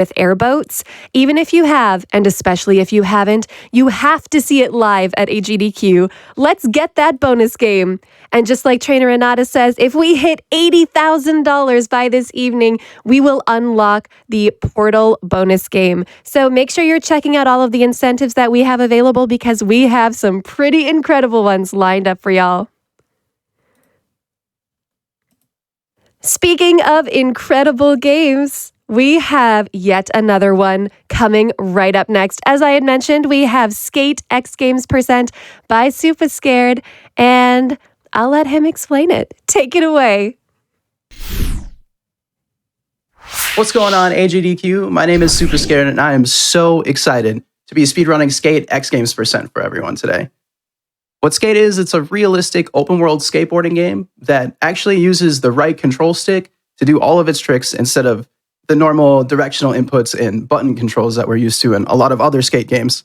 with airboats. Even if you have, and especially if you haven't, you have to see it live at AGDQ. Let's get that bonus game. And just like Trainer Renata says, if we hit $80,000 by this evening, we will unlock the Portal bonus game. So make sure you're checking out all of the incentives that we have available because we have some pretty incredible ones lined up for y'all. Speaking of incredible games, we have yet another one coming right up next. As I had mentioned, we have Skate X Games Percent by SupaScared, and I'll let him explain it. Take it away. What's going on, AGDQ? My name is SupaScared, and I am so excited to be speedrunning Skate X Games Percent for everyone today. What Skate is, it's a realistic open-world skateboarding game that actually uses the right control stick to do all of its tricks instead of the normal directional inputs and button controls that we're used to in a lot of other skate games.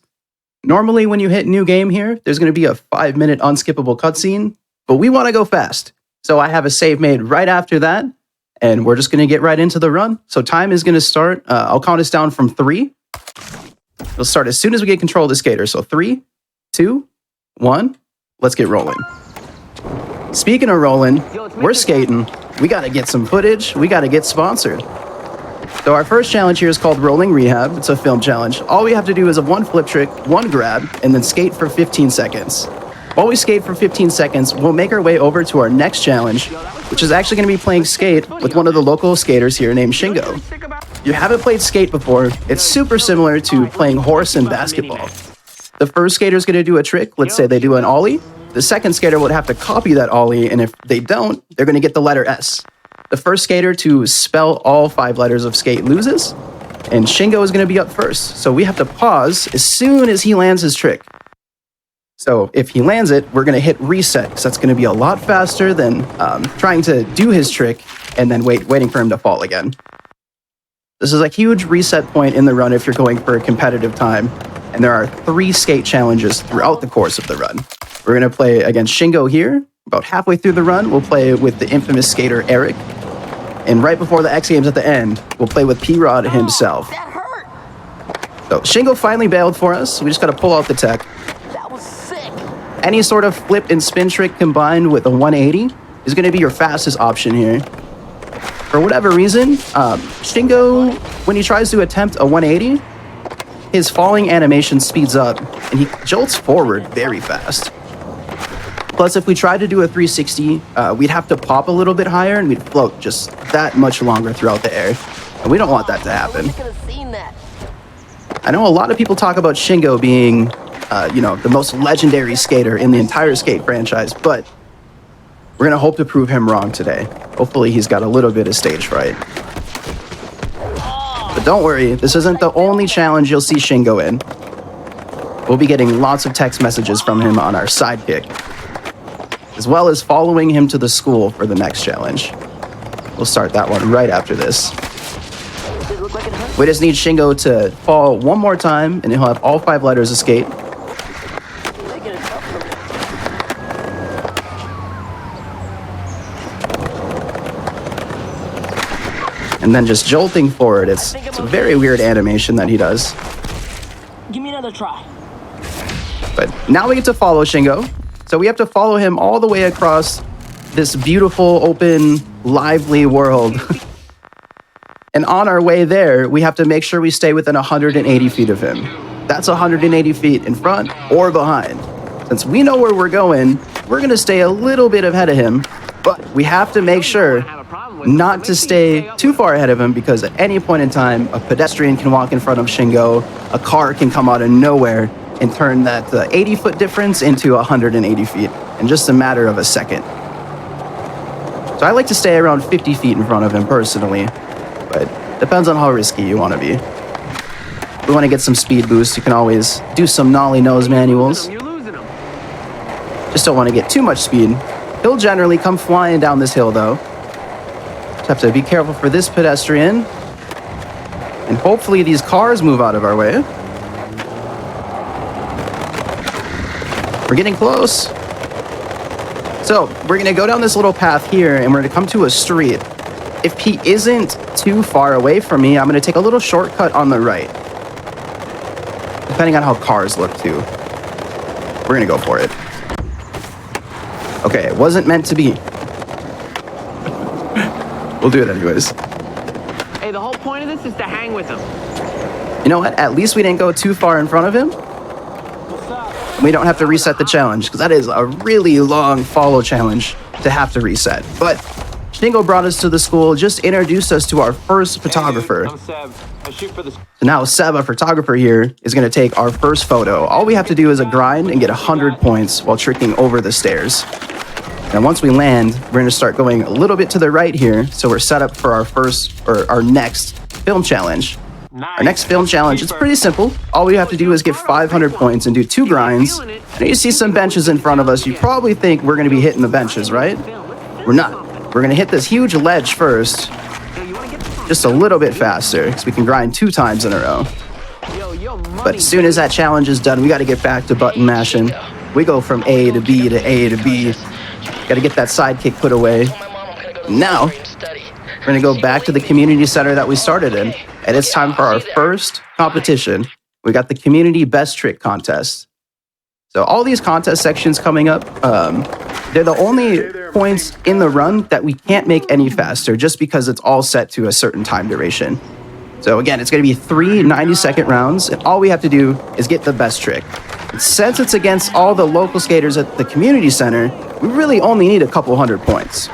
Normally, when you hit new game here, there's going to be a 5-minute unskippable cutscene, but we want to go fast. So I have a save made right after that, and we're just going to get right into the run. So time is going to start. I'll count us down from 3. We'll start as soon as we get control of the skater. So 3, 2, 1, let's get rolling. Speaking of rolling, we're skating. We got to get some footage. We got to get sponsored. So our first challenge here is called Rolling Rehab. It's a film challenge. All we have to do is a 1 flip trick, 1 grab, and then skate for 15 seconds. While we skate for 15 seconds, we'll make our way over to our next challenge, which is actually going to be playing skate with one of the local skaters here named Shingo. If you haven't played skate before, it's super similar to playing horse in basketball. The first skater is going to do a trick. Let's say they do an ollie. The second skater would have to copy that ollie, and if they don't, they're going to get the letter S. The first skater to spell all 5 letters of skate loses, and Shingo is going to be up first. So we have to pause as soon as he lands his trick. So if he lands it, we're going to hit reset, because that's going to be a lot faster than trying to do his trick and then waiting for him to fall again. This is a huge reset point in the run if you're going for a competitive time, and there are 3 skate challenges throughout the course of the run. We're going to play against Shingo here. About halfway through the run, we'll play with the infamous skater Eric. And right before the X Games at the end, we'll play with P-Rod himself. That hurt. So Shingo finally bailed for us. We just got to pull out the tech. That was sick. Any sort of flip and spin trick combined with a 180 is going to be your fastest option here. For whatever reason, Shingo, when he tries to attempt a 180, his falling animation speeds up and he jolts forward very fast. Plus, if we tried to do a 360, we'd have to pop a little bit higher and we'd float just that much longer throughout the air. And we don't want that to happen. I know a lot of people talk about Shingo being, the most legendary skater in the entire skate franchise, but we're going to hope to prove him wrong today. Hopefully he's got a little bit of stage fright. But don't worry, this isn't the only challenge you'll see Shingo in. We'll be getting lots of text messages from him on our sidekick, as well as following him to the school for the next challenge. We'll start that one right after this. We just need Shingo to fall one more time, and he'll have all 5 letters of skate. And then just jolting forward. It's a very weird animation that he does. Give me another try. But now we get to follow Shingo. So we have to follow him all the way across this beautiful, open, lively world. And on our way there, we have to make sure we stay within 180 feet of him. That's 180 feet in front or behind. Since we know where we're going, we're going to stay a little bit ahead of him, but we have to make sure not to stay too far ahead of him because at any point in time, a pedestrian can walk in front of Shingo, a car can come out of nowhere, and turn that 80-foot difference into 180 feet in just a matter of a second. So I like to stay around 50 feet in front of him personally, but depends on how risky you want to be. If we want to get some speed boost, you can always do some nollie nose manuals. Just don't want to get too much speed. He'll generally come flying down this hill though. Just have to be careful for this pedestrian. And hopefully these cars move out of our way. We're getting close. So we're going to go down this little path here and we're going to come to a street. if he isn't too far away from me, I'm going to take a little shortcut on the right. Depending on how cars look too. We're going to go for it. Okay, it wasn't meant to be. We'll do it anyways. Hey, the whole point of this is to hang with him. You know what? At least we didn't go too far in front of him. We don't have to reset the challenge, because that is a really long follow challenge to have to reset. But Shingo brought us to the school, just introduced us to our first photographer. I'm Seb. I shoot for the... So now Seb, a photographer here, is going to take our first photo. All we have to do is a grind and get 100 points while tricking over the stairs. And once we land, we're going to start going a little bit to the right here, so we're set up for our next film challenge. Our next film challenge, it's pretty simple. All we have to do is get 500 points and do 2 grinds. And you see some benches in front of us. You probably think we're going to be hitting the benches, right? We're not. We're going to hit this huge ledge first, just a little bit faster, because we can grind 2 times in a row. But as soon as that challenge is done, we got to get back to button mashing. We go from A to B to A to B. Got to get that sidekick put away. Now, we're going to go back to the community center that we started in. And it's time for our first competition. We got the community best trick contest. So all these contest sections coming up, they're the only points in the run that we can't make any faster just because it's all set to a certain time duration. So again, it's going to be 3 90-second rounds, and all we have to do is get the best trick. And since it's against all the local skaters at the community center, we really only need a couple hundred points.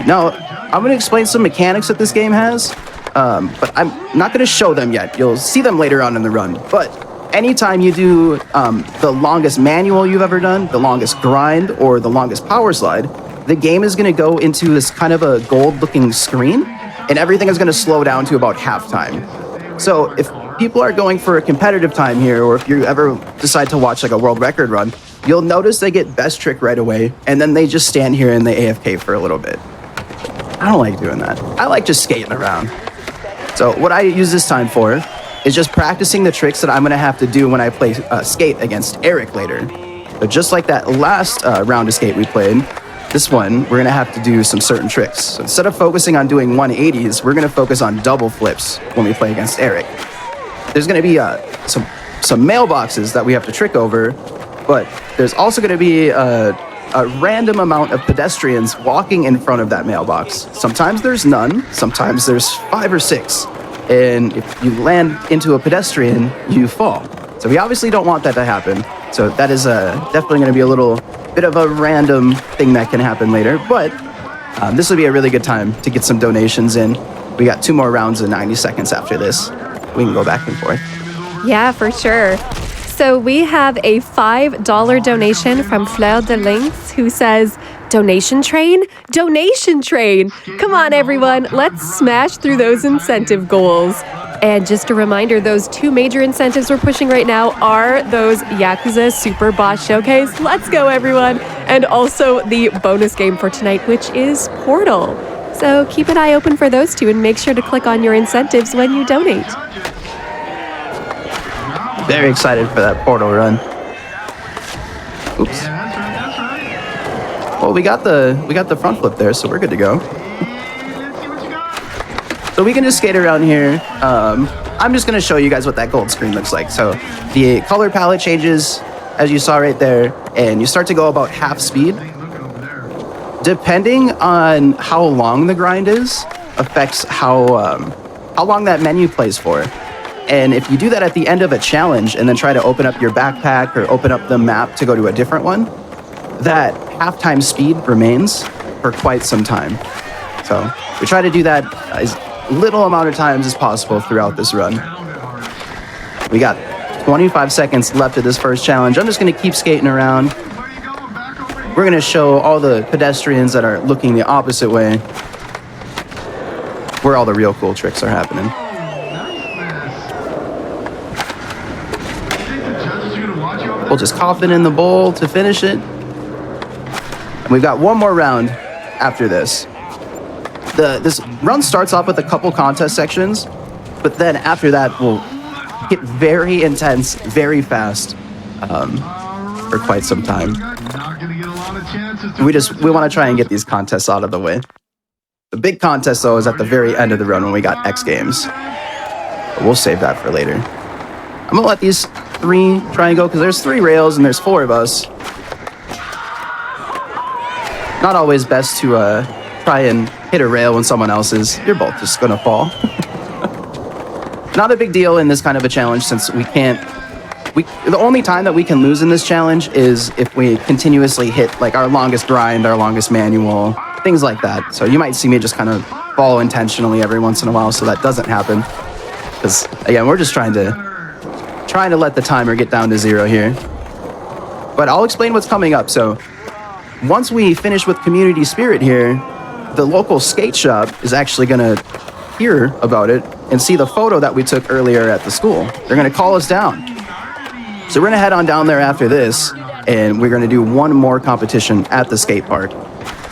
Now, I'm going to explain some mechanics that this game has, but I'm not going to show them yet. You'll see them later on in the run. But anytime you do the longest manual you've ever done, the longest grind, or the longest power slide, the game is going to go into this kind of a gold-looking screen, and everything is going to slow down to about halftime. So if people are going for a competitive time here, or if you ever decide to watch like a world record run, you'll notice they get best trick right away, and then they just stand here and they AFK for a little bit. I don't like doing that. I like just skating around. So what I use this time for is just practicing the tricks that I'm going to have to do when I play skate against Eric later. But just like that last round of skate we played, this one, we're going to have to do some certain tricks. So instead of focusing on doing 180s, we're going to focus on double flips when we play against Eric. There's going to be some mailboxes that we have to trick over, but there's also going to be a random amount of pedestrians walking in front of that mailbox. Sometimes there's none, sometimes there's 5 or 6. And if you land into a pedestrian, you fall. So we obviously don't want that to happen. So that is definitely going to be a little bit of a random thing that can happen later. But this will be a really good time to get some donations in. We got 2 more rounds in 90 seconds after this. We can go back and forth. Yeah, for sure. So we have a $5 donation from Fleur de Lynx, who says, donation train? Donation train! Come on, everyone, let's smash through those incentive goals. And just a reminder, those 2 major incentives we're pushing right now are those Yakuza Super Boss Showcase. Let's go, everyone! And also the bonus game for tonight, which is Portal. So keep an eye open for those 2 and make sure to click on your incentives when you donate. Very excited for that Portal run. Oops. Well, we got the front flip there, so we're good to go. So we can just skate around here. I'm just going to show you guys what that gold screen looks like. So the color palette changes, as you saw right there, and you start to go about half speed. Depending on how long the grind is, affects how long that menu plays for. And if you do that at the end of a challenge and then try to open up your backpack or open up the map to go to a different one, that halftime speed remains for quite some time. So we try to do that as little amount of times as possible throughout this run. We got 25 seconds left of this first challenge. I'm just going to keep skating around. We're going to show all the pedestrians that are looking the opposite way where all the real cool tricks are happening. We'll just cough it in the bowl to finish it. And we've got 1 more round after this. This run starts off with a couple contest sections, but then after that, we'll get very intense, very fast for quite some time. We want to try and get these contests out of the way. The big contest, though, is at the very end of the run when we got X Games. But we'll save that for later. I'm going to let these 3 try and go, because there's 3 rails and there's 4 of us. Not always best to try and hit a rail when someone else is. You're both just going to fall. Not a big deal in this kind of a challenge, since we can't... the only time that we can lose in this challenge is if we continuously hit like our longest grind, our longest manual, things like that. So you might see me just kind of fall intentionally every once in a while, so that doesn't happen. Because again, we're just trying to let the timer get down to 0 here. But I'll explain what's coming up. So once we finish with Community Spirit here, the local skate shop is actually going to hear about it and see the photo that we took earlier at the school. They're going to call us down. So we're going to head on down there after this, and we're going to do one more competition at the skate park.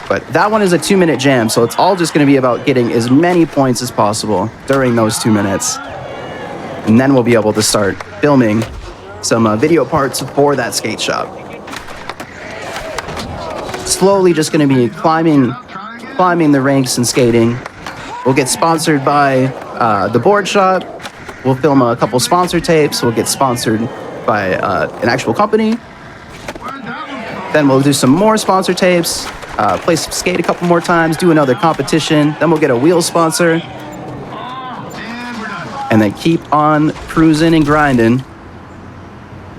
But that one is a 2-minute jam, so it's all just going to be about getting as many points as possible during those 2 minutes. And then we'll be able to start filming some video parts for that skate shop. Slowly just going to be climbing the ranks and skating. We'll get sponsored by the board shop. We'll film a couple sponsor tapes. We'll get sponsored by an actual company. Then we'll do some more sponsor tapes, play some skate a couple more times, do another competition. Then we'll get a wheel sponsor. And then keep on cruising and grinding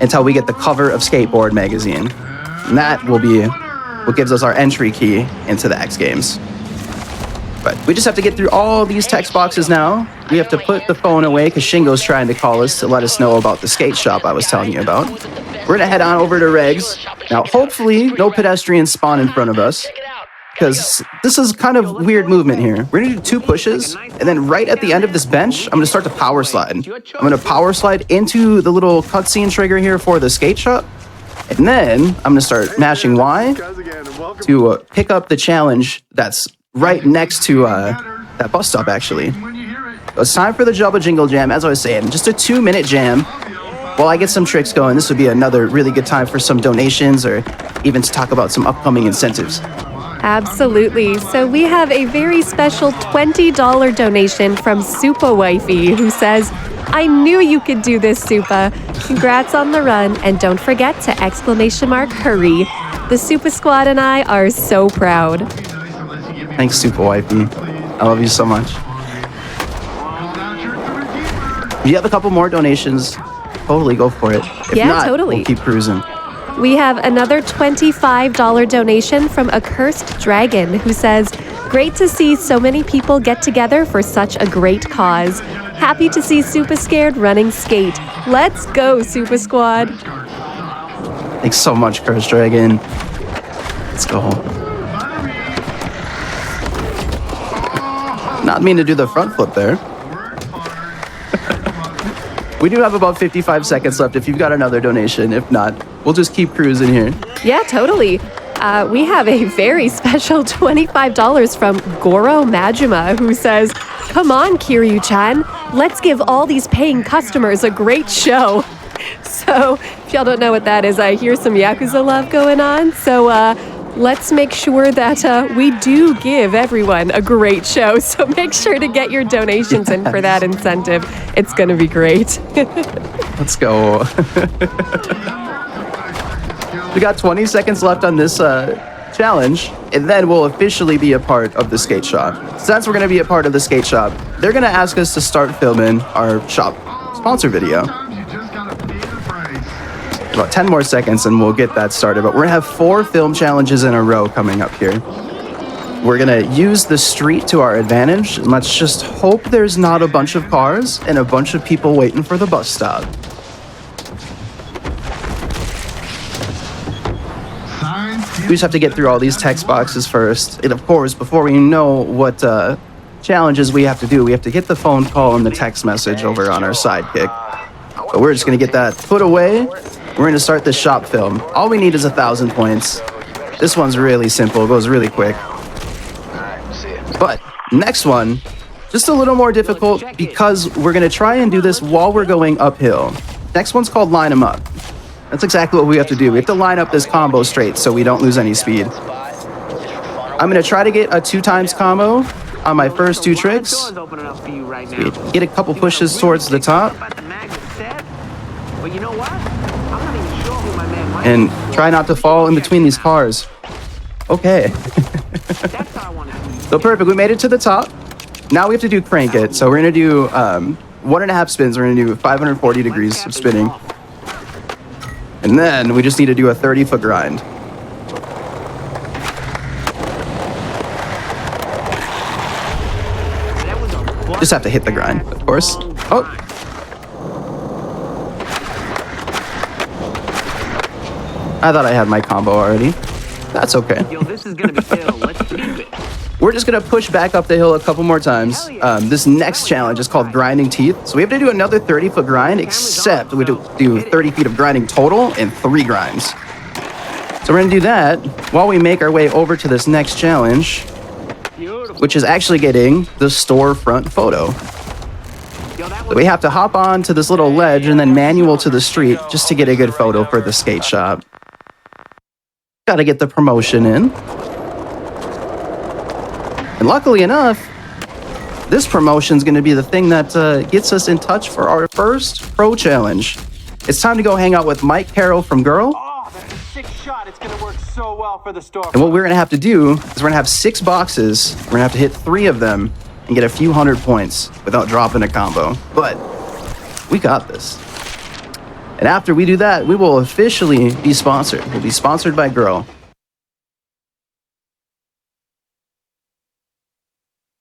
until we get the cover of Skateboard magazine. And that will be what gives us our entry key into the X Games. But we just have to get through all these text boxes now. We have to put the phone away because Shingo's trying to call us to let us know about the skate shop I was telling you about. We're gonna head on over to Regs. Now, hopefully, no pedestrians spawn in front of us, because this is kind of weird movement here. We're gonna do 2 pushes, and then right at the end of this bench, I'm gonna start to power slide. I'm gonna power slide into the little cutscene trigger here for the skate shop, and then I'm gonna start mashing Y to pick up the challenge that's right next to that bus stop, actually. So it's time for the Jubba Jingle Jam, as I was saying. Just a 2-minute jam. While I get some tricks going, this would be another really good time for some donations or even to talk about some upcoming incentives. Absolutely. So we have a very special $20 donation from Supa Wifey, who says, "I knew you could do this, Supa. Congrats on the run, and don't forget to !hurry. The Supa Squad and I are so proud." Thanks, Supa Wifey. I love you so much. If you have a couple more donations, totally go for it. If not, totally. We'll keep cruising. We have another $25 donation from Accursed Dragon, who says, "Great to see so many people get together for such a great cause. Happy to see SupaScared running skate. Let's go, Supa Squad." Thanks so much, Accursed Dragon. Let's go. Not mean to do the front flip there. We do have about 55 seconds left if you've got another donation. If not, we'll just keep cruising here. Yeah, totally. We have a very special $25 from Goro Majima, who says, "Come on, Kiryu-chan. Let's give all these paying customers a great show." So, if y'all don't know what that is, I hear some Yakuza love going on. So, let's make sure that we do give everyone a great show. So make sure to get your donations in for that incentive. It's going to be great. Let's go. We got 20 seconds left on this challenge, and then we'll officially be a part of the skate shop. Since we're going to be a part of the skate shop, they're going to ask us to start filming our shop sponsor video. About 10 more seconds and we'll get that started, but we're gonna have 4 film challenges in a row coming up here. We're gonna use the street to our advantage, and let's just hope there's not a bunch of cars and a bunch of people waiting for the bus stop. We just have to get through all these text boxes first, and of course, before we know what challenges we have to do, we have to get the phone call and the text message over on our sidekick. But we're just gonna get that put away. We're gonna start the shop film. All we need is 1,000 points. This one's really simple, it goes really quick. But next one, just a little more difficult because we're gonna try and do this while we're going uphill. Next one's called Line 'em Up. That's exactly what we have to do. We have to line up this combo straight so we don't lose any speed. I'm gonna try to get a 2 times combo. on my first two tricks. Doors opening up for you right now. Get a couple pushes towards the top. About the magnet set. But you know what? I'm not even sure who my man Mike And is. try not to fall in between these cars. Okay. That's how I want to see. So perfect, we made it to the top. Now we have to do crank it. So we're gonna do 1.5 spins. We're gonna do 540 degrees of spinning. And then we just need to do a 30-foot grind. Just have to hit the grind, of course. Oh. I thought I had my combo already. That's okay. Yo, this is gonna be ill. Let's keep it. We're just gonna push back up the hill a couple more times. This next challenge is called grinding teeth. So we have to do another 30-foot grind, except we do 30 feet of grinding total and 3 grinds. So we're gonna do that while we make our way over to this next challenge, which is actually getting the storefront photo. So we have to hop on to this little ledge and then manual to the street just to get a good photo for the skate shop. Gotta get the promotion in. And luckily enough, this promotion is going to be the thing that gets us in touch for our first pro challenge. It's time to go hang out with Mike Carroll from Girl. Oh, that's a sick shot. It's gonna work so well for the store. And what we're going to have to do is we're going to have 6 boxes. We're going to have to hit 3 of them and get a few hundred points without dropping a combo. But we got this. And after we do that, we will officially be sponsored. We'll be sponsored by Girl.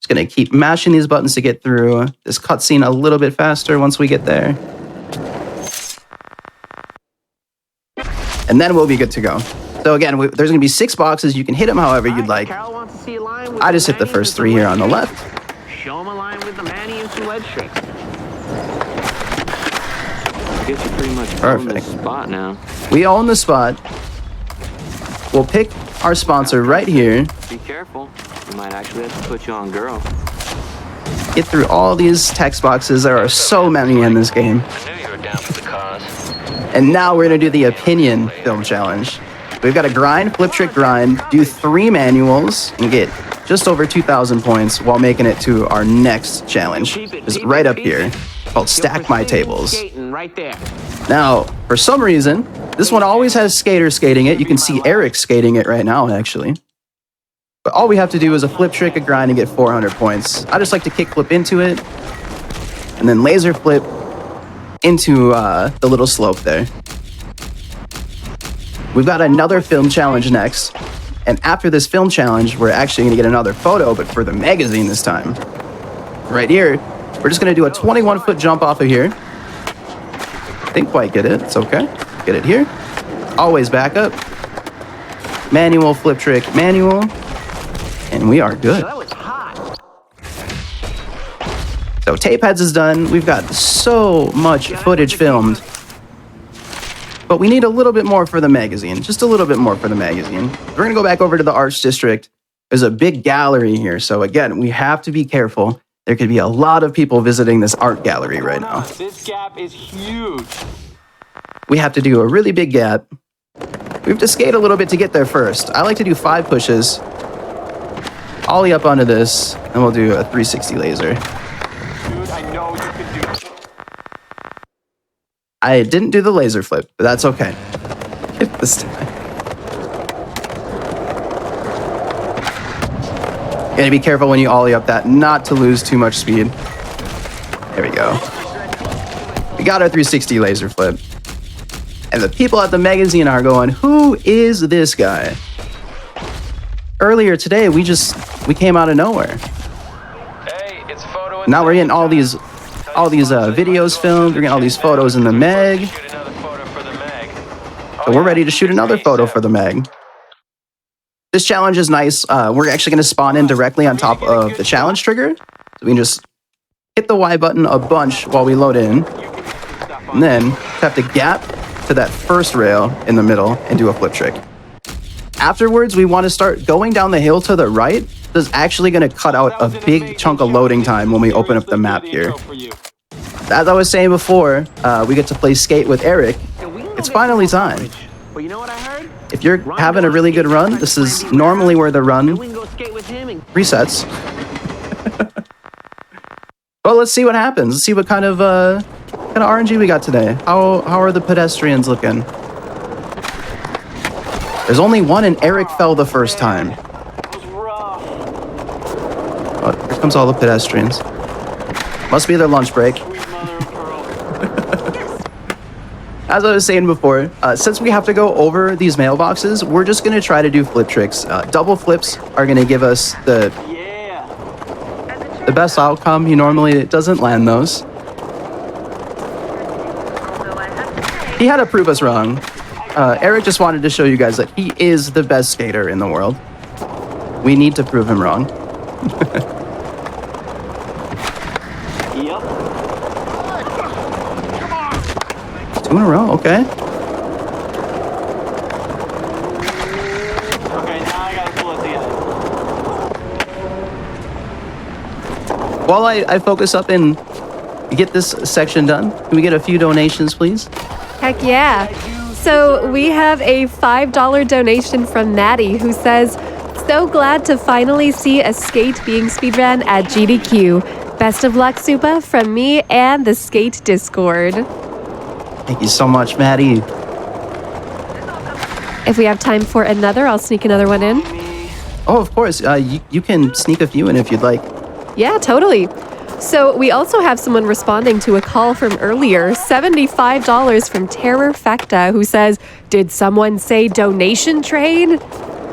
Just gonna keep mashing these buttons to get through this cutscene a little bit faster once we get there. And then we'll be good to go. So again, there's gonna be 6 boxes. You can hit them however you'd like. Carol wants to see a line with I just hit the Manny first and 3 here some on the ledge left. tricks. Show him a line with the Manny and some ledge tricks. I guess you pretty much own Perfect. this spot now. We own the spot. We'll pick our sponsor right here. Be careful. We might actually have to put you on Girl. Get through all these text boxes. There are so many in this game. I knew you were down for the cause. And now we're gonna do the opinion film challenge. We've got to grind, flip trick grind, do 3 manuals, and get just over 2,000 points while making it to our next challenge. It's right up here, called Stack My Tables. Skating right there. Now, for some reason, this one always has skaters skating it. You can see Eric skating it right now, actually. But all we have to do is a flip trick, a grind, and get 400 points. I just like to kick flip into it, and then laser flip into the little slope there. We've got another film challenge next. And after this film challenge, we're actually going to get another photo, but for the magazine this time. Right here, we're just going to do a 21-foot jump off of here. Didn't quite get it. It's okay. Get it here. Always back up. Manual, flip trick, manual. And we are good. That was hot. So tape heads is done. We've got so much footage filmed. But we need a little bit more for the magazine. Just a little bit more for the magazine. We're going to go back over to the Arts District. There's a big gallery here. So again, we have to be careful. There could be a lot of people visiting this art gallery right now. This gap is huge. We have to do a really big gap. We have to skate a little bit to get there first. I like to do 5 pushes. Ollie up onto this, and we'll do a 360 laser. Dude, I know you can do it. I didn't do the laser flip, but that's okay. This time. Gotta be careful when you ollie up that, not to lose too much speed. There we go. We got our 360 laser flip. And the people at the magazine are going, who is this guy? Earlier today, we came out of nowhere. Hey, it's photo. Now we're getting all these videos filmed. We're getting all these photos in the mag. Shoot another photo for the mag. So we're ready to shoot another photo for the mag. This challenge is nice. We're actually going to spawn in directly on top of the challenge trigger. So we can just hit the Y button a bunch while we load in. And then have to gap to that first rail in the middle and do a flip trick. Afterwards, we want to start going down the hill to the right. This is actually going to cut out a big chunk of loading time when we open up the map here. As I was saying before, we get to play skate with Eric. It's finally time. Well, you know what I heard? If you're having a really good run, this is normally where the run We can go skate with him and resets. Well, let's see what happens. Let's see what kind of RNG we got today. How are the pedestrians looking? There's only one, and Eric fell the first time. It was rough. Oh, here comes all the pedestrians. Must be their lunch break. Sweet mother of pearl. As I was saying before, since we have to go over these mailboxes, we're just going to try to do flip tricks. Double flips are going to give us the best outcome. You normally doesn't land those. He had to prove us wrong. Eric just wanted to show you guys that he is the best skater in the world. We need to prove him wrong. Yep. 2 in a row, okay. Okay, now I gotta pull it together. While I focus up and get this section done, can we get a few donations, please? Heck yeah. So we have a $5 donation from Maddie who says, so glad to finally see a skate being speedrun at GDQ. Best of luck, Supa, from me and the Skate Discord. Thank you so much, Maddie. If we have time for another, I'll sneak another one in. Oh, of course. You can sneak a few in if you'd like. Yeah, totally. So we also have someone responding to a call from earlier, $75 from Terrorfecta, who says, did someone say donation train?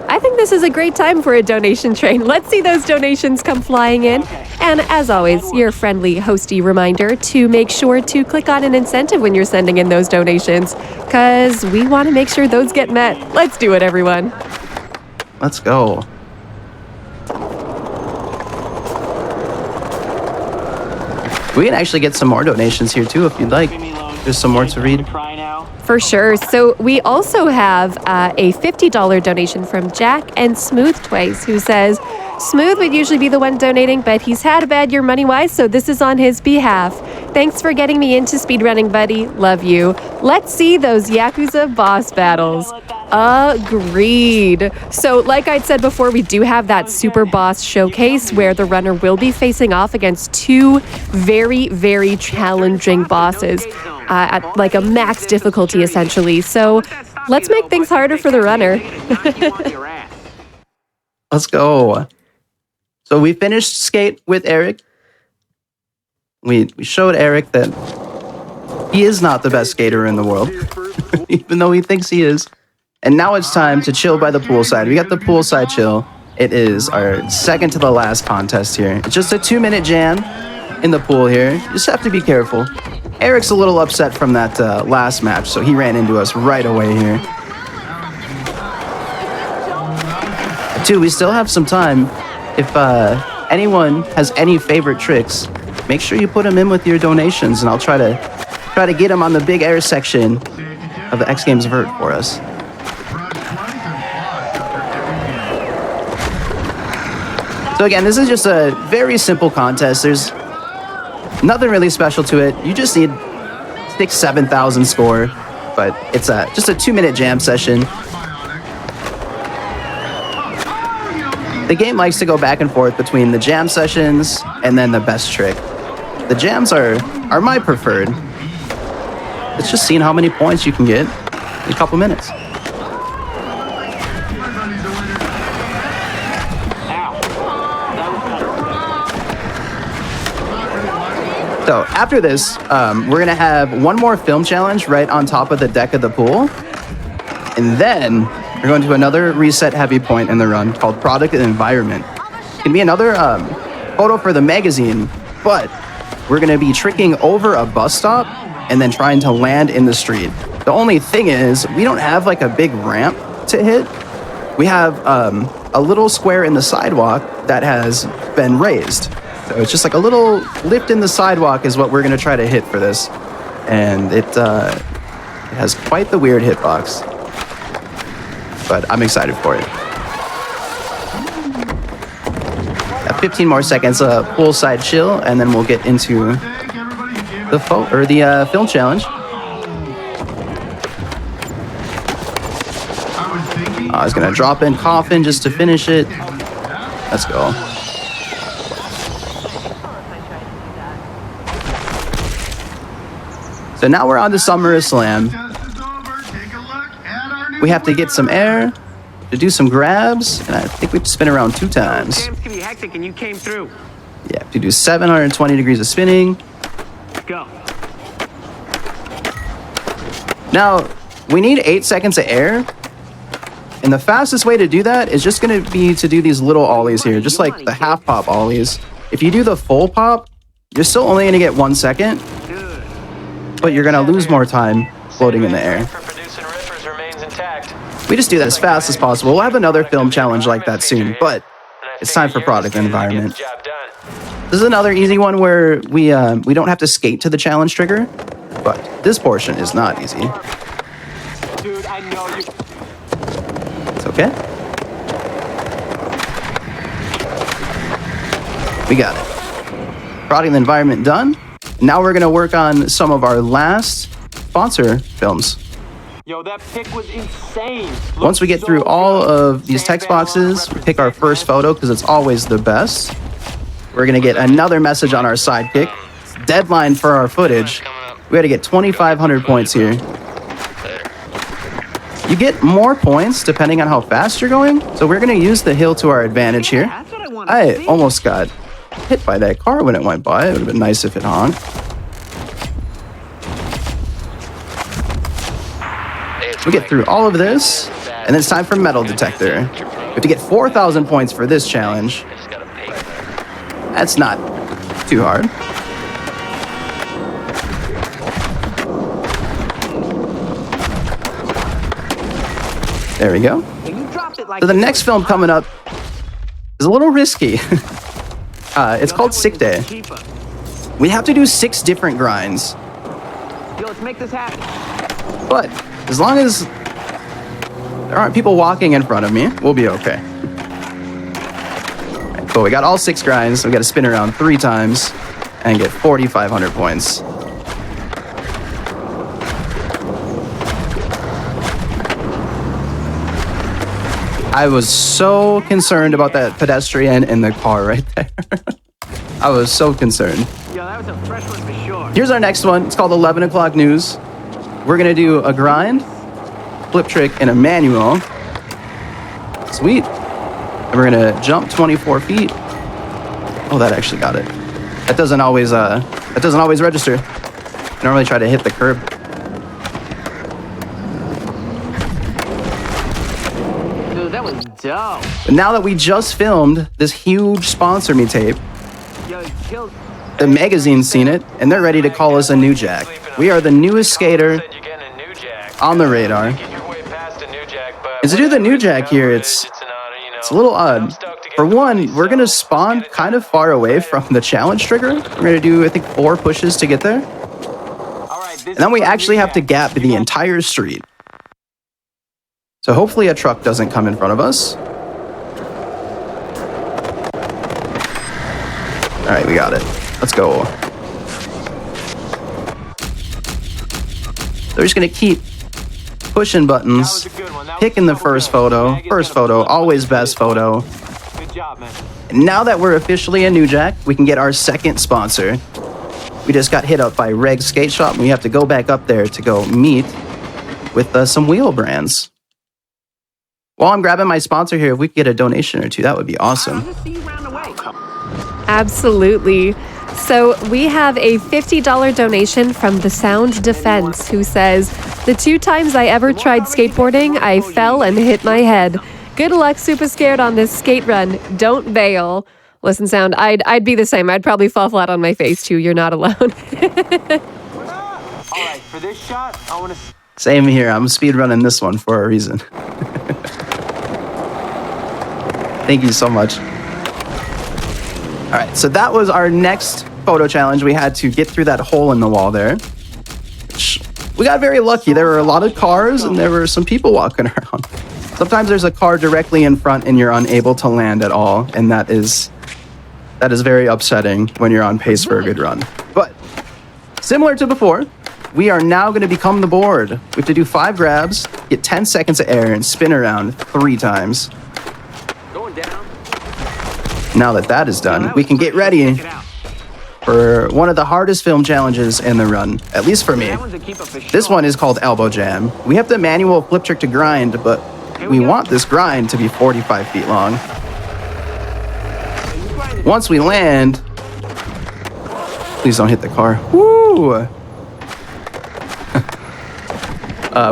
I think this is a great time for a donation train. Let's see those donations come flying in. And as always, your friendly hosty reminder to make sure to click on an incentive when you're sending in those donations, because we want to make sure those get met. Let's do it, everyone. Let's go. We can actually get some more donations here too if you'd like. There's some more to read. For sure. So we also have a $50 donation from Jack and Smooth Twice, who says, Smooth would usually be the one donating, but he's had a bad year money-wise, so this is on his behalf. Thanks for getting me into speedrunning, buddy. Love you. Let's see those Yakuza boss battles. Agreed. So like I'd said before, we do have that super boss showcase where the runner will be facing off against two very, very challenging bosses at like a max difficulty essentially. So let's make things harder for the runner. Let's go. So we finished skate with Eric. We showed Eric that he is not the best skater in the world, even though he thinks he is. And now it's time to chill by the poolside. We got the poolside chill. It is our second to the last contest here. It's just a 2-minute jam in the pool here. You just have to be careful. Eric's a little upset from that last match, so he ran into us right away here. Two, we still have some time. If anyone has any favorite tricks, make sure you put them in with your donations, and I'll try to get them on the big air section of the X Games Vert for us. So again, this is just a very simple contest. There's nothing really special to it. You just need 6,000-7,000 score, but it's just a 2-minute jam session. The game likes to go back and forth between the jam sessions and then the best trick. The jams are my preferred. It's just seeing how many points you can get in a couple minutes. So after this, we're gonna have one more film challenge right on top of the deck of the pool. And then we're going to another reset heavy point in the run called Product and Environment. It can be another photo for the magazine, but we're gonna be tricking over a bus stop and then trying to land in the street. The only thing is, we don't have like a big ramp to hit. We have a little square in the sidewalk that has been raised. So it's just like a little lift in the sidewalk is what we're gonna try to hit for this. And it has quite the weird hitbox. But I'm excited for it. 15 more seconds, poolside chill, and then we'll get into the film challenge. I was gonna drop in Coffin just to finish it. Let's go. So now we're on to SummerSlam. We have to get some air, to do some grabs, and I think we have to spin around 2 times. Jams can be hectic and you came through. Yeah, to do 720 degrees of spinning. Go. Now, we need 8 seconds of air. And the fastest way to do that is just going to be to do these little ollies here, just like the half pop ollies. If you do the full pop, you're still only going to get 1 second, but you're going to lose more time floating in the air. For producing rippers remains intact. We just do that as fast as possible. We'll have another film challenge like that soon, but it's time for product environment. This is another easy one where we don't have to skate to the challenge trigger, but this portion is not easy. Dude, I know you. It's okay. We got it. Product environment done. Now we're going to work on some of our last sponsor films. Yo, that pic was insane. Once we get through all of these text boxes, we pick our first photo because it's always the best. We're going to get another message on our sidekick. Deadline for our footage. We got to get 2,500 points here. You get more points depending on how fast you're going. So we're going to use the hill to our advantage here. That's what I want to I see. almost got hit by that car when it went by. It would have been nice if it honked. We get through all of this, and then it's time for metal detector. We have to get 4,000 points for this challenge. That's not too hard. There we go. You dropped it like So the next film coming up is a little risky. It's called Sick Day. Cheaper. We have to do 6 different grinds, Yo, let's make this happen. but as long as there aren't people walking in front of me, we'll be okay. Alright, cool, we got all 6 grinds. We got to spin around 3 times and get 4,500 points. I was so concerned about that pedestrian in the car right there. I was so concerned. Yo, that was a fresh one for sure. Here's our next one. It's called 11 o'clock news. We're going to do a grind, flip trick, and a manual. Sweet. And we're going to jump 24 feet. Oh, that actually got it. That doesn't always register. I normally try to hit the curb. Dude, that was dope. But now that we just filmed this huge sponsor me tape, Yo, you killed. the magazine's seen it, and they're ready to call us a new jack. We are the newest skater on the radar. And to do the new jack here, it's a little odd. For one, we're going to spawn kind of far away from the challenge trigger. We're going to do, I think, 4 pushes to get there. And then we actually have to gap the entire street. So hopefully a truck doesn't come in front of us. All right, we got it. Let's go. They're just going to keep pushing buttons, picking the first photo. First photo, always best photo. Good job, man. And now that we're officially a new jack, we can get our second sponsor. We just got hit up by Reg's Skate Shop, and we have to go back up there to go meet with some wheel brands. While I'm grabbing my sponsor here, if we could get a donation or 2, that would be awesome. I'll just see you round the way. Absolutely. So we have a $50 donation from The Sound Defense, who says, "The 2 times I ever tried skateboarding, I fell and hit my head. Good luck, SupaScared, on this skate run. Don't bail." Listen, Sound, I'd be the same. I'd probably fall flat on my face too. You're not alone. All right, for this shot, I want to. Same here. I'm speedrunning this one for a reason. Thank you so much. All right, so that was our next photo challenge. We had to get through that hole in the wall there. We got very lucky. There were a lot of cars and there were some people walking around. Sometimes there's a car directly in front and you're unable to land at all, and that is very upsetting when you're on pace for a good run. But similar to before, we are now going to become the board. We have to do 5 grabs, get 10 seconds of air, and spin around 3 times. Going down. Now that that is done, we can get ready Check it out. for one of the hardest film challenges in the run, at least for me. That one's a keeper for sure. This one is called Elbow Jam. We have the manual flip trick to grind, but we want this grind to be 45 feet long. Once we land, please don't hit the car. Woo!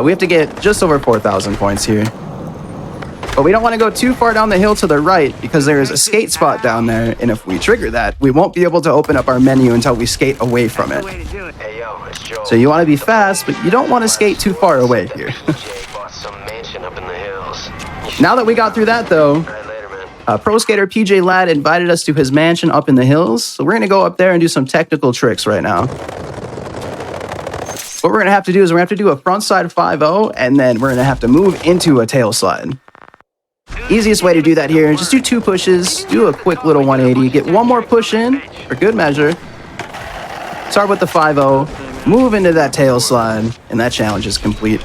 We have to get just over 4,000 points here. But we don't want to go too far down the hill to the right because there is a skate spot down there, and if we trigger that, we won't be able to open up our menu until we skate away from it. Hey, yo, it's Joe. So you want to be fast, but you don't want to skate too far away here. Bought some mansion up in the hills. Now that we got through that, though, Right later, man. pro skater PJ Ladd invited us to his mansion up in the hills, so we're going to go up there and do some technical tricks right now. What we're going to have to do is we're going to have to do a frontside 5-0, and then we're going to have to move into a tail slide. Easiest way to do that here, just do 2 pushes, do a quick little 180, get one more push in for good measure. Start with the 5-0, move into that tail slide, and that challenge is complete.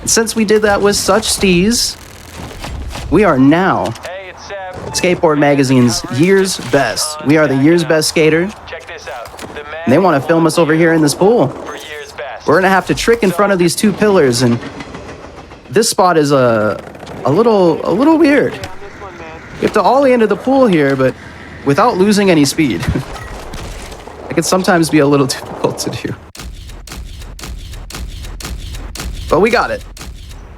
And since we did that with such steez, we are now Hey, it's Seb. Skateboard Magazine's Year's Best. We are the Year's Best skater, Check this out. The man and they want to film us over here in this pool. for years best. We're going to have to trick in front of these 2 pillars, and this spot is a little weird. You have to ollie into the pool here, but without losing any speed. It can sometimes be a little difficult to do. But we got it.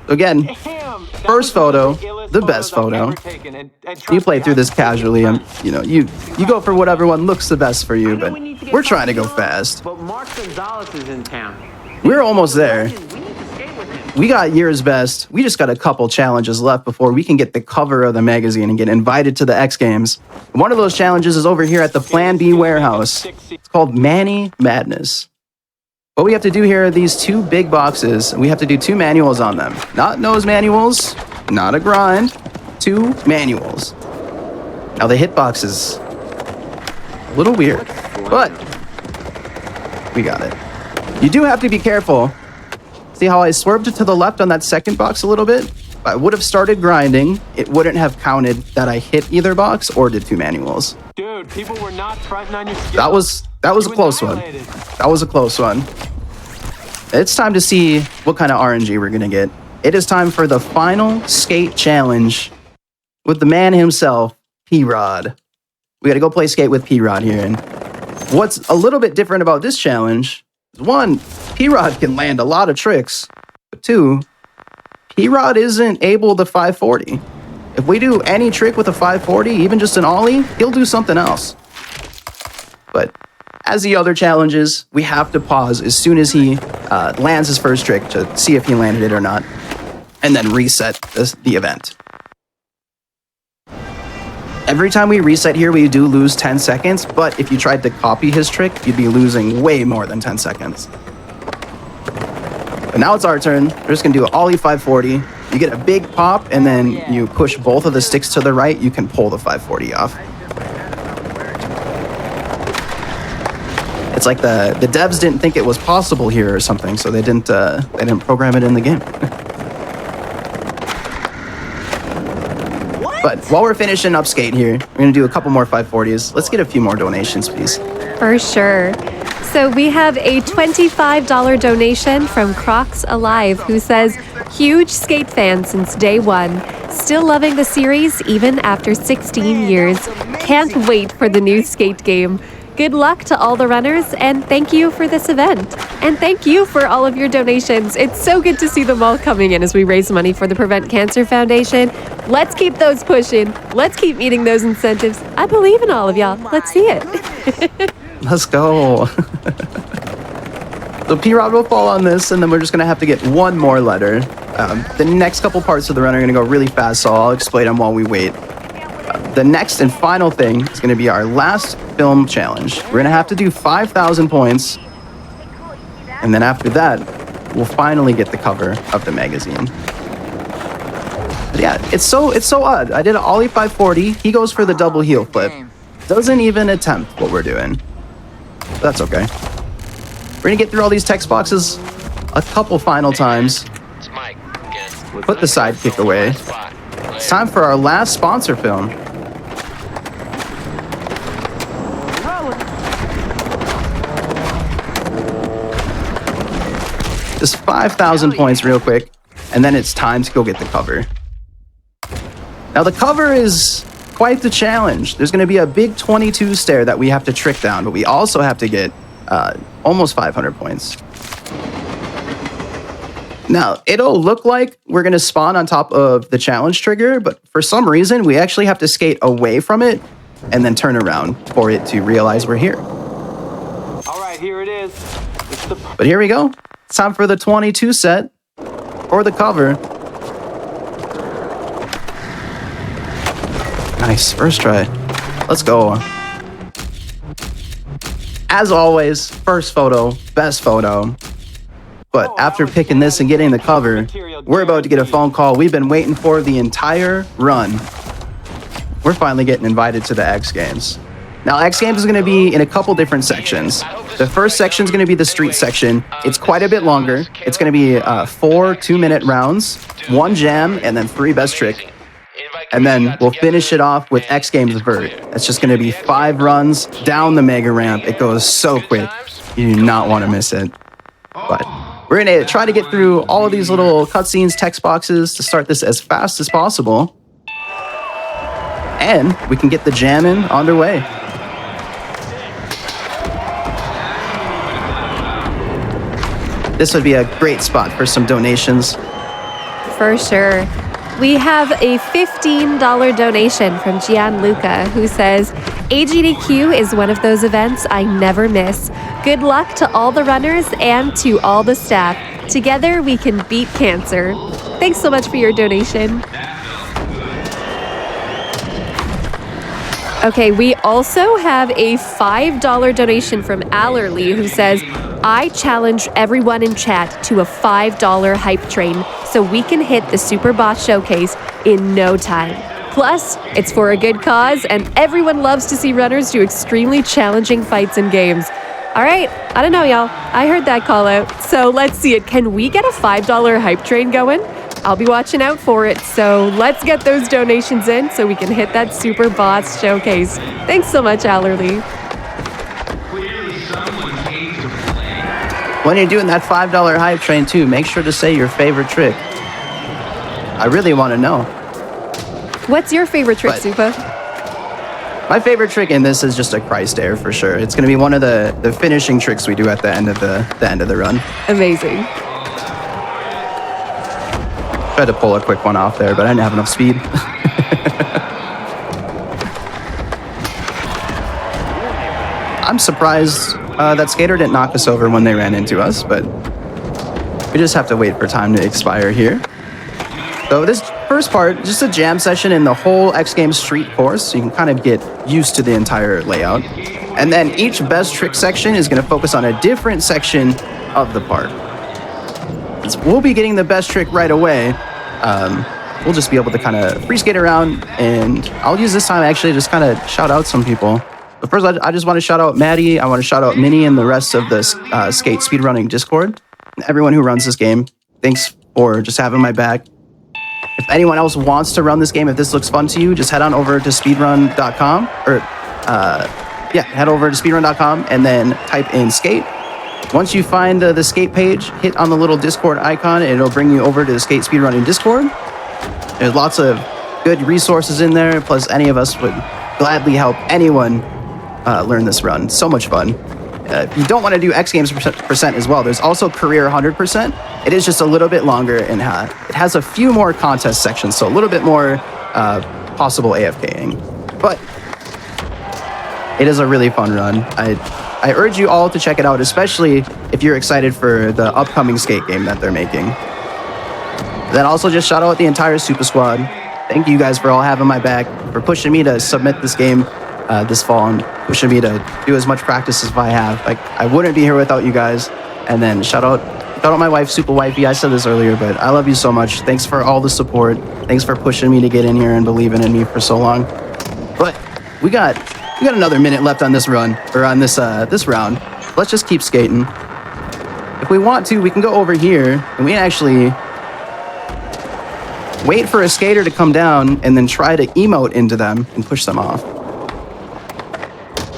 Again, first photo, the best photo. You play through this casually. You go for whatever one looks the best for you, but we're trying to go fast. But Mark Gonzalez is in town. We're almost there. We need to skate with him. We got Year's Best. We just got a couple challenges left before we can get the cover of the magazine and get invited to the X Games. One of those challenges is over here at the Plan B warehouse. It's called Manny Madness. What we have to do here are these 2 big boxes. We have to do 2 manuals on them. Not nose manuals, not a grind, 2 manuals. Now the hitbox is a little weird, but we got it. You do have to be careful. See how I swerved it to the left on that second box a little bit? If I would have started grinding, it wouldn't have counted that I hit either box or did 2 manuals. Dude, people were not fronting on your skills. That was a close one. That was a close one. It's time to see what kind of RNG we're gonna get. It is time for the final skate challenge with the man himself, P-Rod. We gotta go play skate with P-Rod here. And what's a little bit different about this challenge is 1, P-Rod can land a lot of tricks, but 2, P-Rod isn't able to 540. If we do any trick with a 540, even just an ollie, he'll do something else. But as the other challenges, we have to pause as soon as he lands his first trick to see if he landed it or not, and then reset the event. Every time we reset here, we do lose 10 seconds, but if you tried to copy his trick, you'd be losing way more than 10 seconds. But now it's our turn. We're just gonna do an ollie 540. You get a big pop, and then you push both of the sticks to the right, you can pull the 540 off. It's like the devs didn't think it was possible here or something, so they didn't program it in the game. But while we're finishing up skate here, we're gonna do a couple more 540s. Let's get a few more donations, please. For sure. So we have a $25 donation from Crocs Alive, who says, huge skate fan since day 1. Still loving the series even after 16 years. Can't wait for the new skate game. Good luck to all the runners, and thank you for this event. And thank you for all of your donations. It's so good to see them all coming in as we raise money for the Prevent Cancer Foundation. Let's keep those pushing. Let's keep meeting those incentives. I believe in all of y'all. Let's see it. Let's go. So P-Rod will fall on this, and then we're just gonna have to get one more letter. The next couple parts of the run are gonna go really fast, so I'll explain them while we wait. The next and final thing is going to be our last film challenge. We're going to have to do 5,000 points. And then after that, we'll finally get the cover of the magazine. But yeah, it's so odd. I did an ollie 540. He goes for the double heel flip. Doesn't even attempt what we're doing. But that's okay. We're going to get through all these text boxes a couple final times. It's Mike again. Put the sidekick away. It's time for our last sponsor film. Just 5,000 points real quick, and then it's time to go get the cover. Now the cover is quite the challenge. There's going to be a big 22 stair that we have to trick down, but we also have to get almost 500 points. Now, it'll look like we're going to spawn on top of the challenge trigger, but for some reason, we actually have to skate away from it and then turn around for it to realize we're here. All right, here it is. It's the But here we go. It's time for the 22 set or the cover. Nice, first try. Let's go. As always, first photo, best photo. But after picking this and getting the cover, we're about to get a phone call we've been waiting for the entire run. We're finally getting invited to the X Games. Now, X Games is going to be in a couple different sections. The first section is going to be the street section. It's quite a bit longer. It's going to be 4 2-minute rounds, 1 jam, and then 3 best trick. And then we'll finish it off with X Games Vert. It's just going to be 5 runs down the mega ramp. It goes so quick. You do not want to miss it. But we're going to try to get through all of these little cutscenes, text boxes to start this as fast as possible. And we can get the jamming underway. This would be a great spot for some donations. For sure. We have a $15 donation from Gianluca, who says, AGDQ is one of those events I never miss. Good luck to all the runners and to all the staff. Together we can beat cancer. Thanks so much for your donation. Okay, we also have a $5 donation from Allerly, who says, I challenge everyone in chat to a $5 hype train so we can hit the Super Boss Showcase in no time. Plus, it's for a good cause, and everyone loves to see runners do extremely challenging fights and games. All right, I don't know, y'all. I heard that call out. So let's see it. Can we get a $5 hype train going? I'll be watching out for it. So let's get those donations in so we can hit that Super Boss Showcase. Thanks so much, Allerly. When you're doing that $5 hype train too, make sure to say your favorite trick. I really want to know. What's your favorite trick, Supa? My favorite trick in this is just a Christ air for sure. It's going to be one of the finishing tricks we do at the end of the run. Amazing. Tried to pull a quick one off there, but I didn't have enough speed. I'm surprised that Skater didn't knock us over when they ran into us, but we just have to wait for time to expire here. So this first part, just a jam session in the whole X Games street course, so you can kind of get used to the entire layout. And then each best trick section is going to focus on a different section of the park. Since we'll be getting the best trick right away, we'll just be able to kind of free skate around, and I'll use this time actually to just kind of shout out some people. But first, I just want to shout out Maddie. I want to shout out Minnie and the rest of the skate speedrunning Discord. Everyone who runs this game, thanks for just having my back. If anyone else wants to run this game, if this looks fun to you, just head on over to speedrun.com or head over to speedrun.com and then type in skate. Once you find the skate page, hit on the little Discord icon and it'll bring you over to the skate speedrunning Discord. There's lots of good resources in there, plus any of us would gladly help anyone learn this run. So much fun. If you don't want to do X Games percent as well, there's also Career 100%. It is just a little bit longer and it has a few more contest sections, so a little bit more possible AFKing. But it is a really fun run. I urge you all to check it out, especially if you're excited for the upcoming skate game that they're making. Then also just shout out the entire Super Squad. Thank you guys for all having my back, for pushing me to submit this game this fall and pushing me to do as much practice as I have. Like, I wouldn't be here without you guys. And then shout out my wife, Super Wifey. I said this earlier, but I love you so much. Thanks for all the support. Thanks for pushing me to get in here and believing in me for so long. But we got another minute left on this run, or on this round. Let's just keep skating. If we want to, we can go over here and we can actually wait for a skater to come down and then try to emote into them and push them off.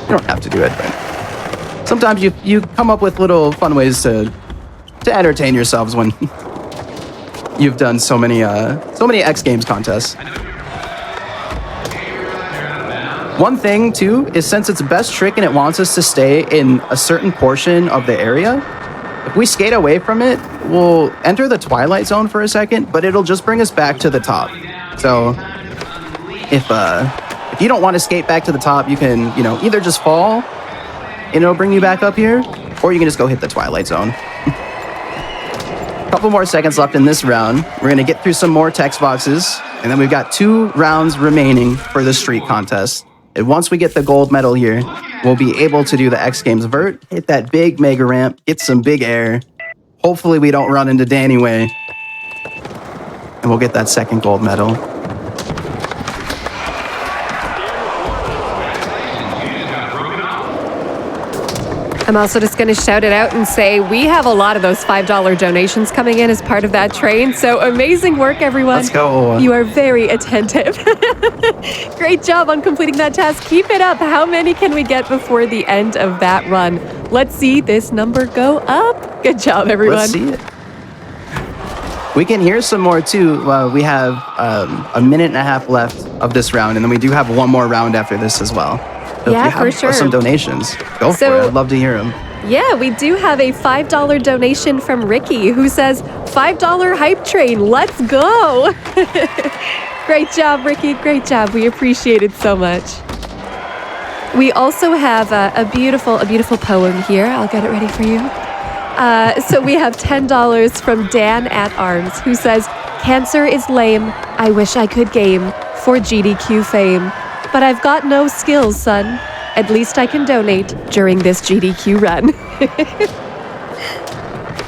You don't have to do it, but sometimes you come up with little fun ways to to entertain yourselves when you've done so many X Games contests. One thing too is since it's best trick and it wants us to stay in a certain portion of the area, if we skate away from it, we'll enter the twilight zone for a second, but it'll just bring us back to the top. So if you don't want to skate back to the top, you can, either just fall and it'll bring you back up here, or you can just go hit the twilight zone. Couple more seconds left in this round. We're going to get through some more text boxes, and then we've got 2 rounds remaining for the street contest. And once we get the gold medal here, we'll be able to do the X Games vert, hit that big mega ramp, get some big air. Hopefully we don't run into Danny Way, and we'll get that second gold medal. I'm also just going to shout it out and say we have a lot of those $5 donations coming in as part of that train. So amazing work, everyone. Let's go. You are very attentive. Great job on completing that task. Keep it up. How many can we get before the end of that run? Let's see this number go up. Good job, everyone. Let's see it. We can hear some more too. We have a minute and a half left of this round, and then we do have one more round after this as well. So Yeah, if you have for sure. some donations, go for it. I'd love to hear them. Yeah, we do have a $5 donation from Ricky who says, $5 hype train, let's go. Great job, Ricky. Great job. We appreciate it so much. We also have a beautiful poem here. I'll get it ready for you. So we have $10 from Dan at Arms who says, cancer is lame. I wish I could game for GDQ fame. But I've got no skills, son. At least I can donate during this GDQ run.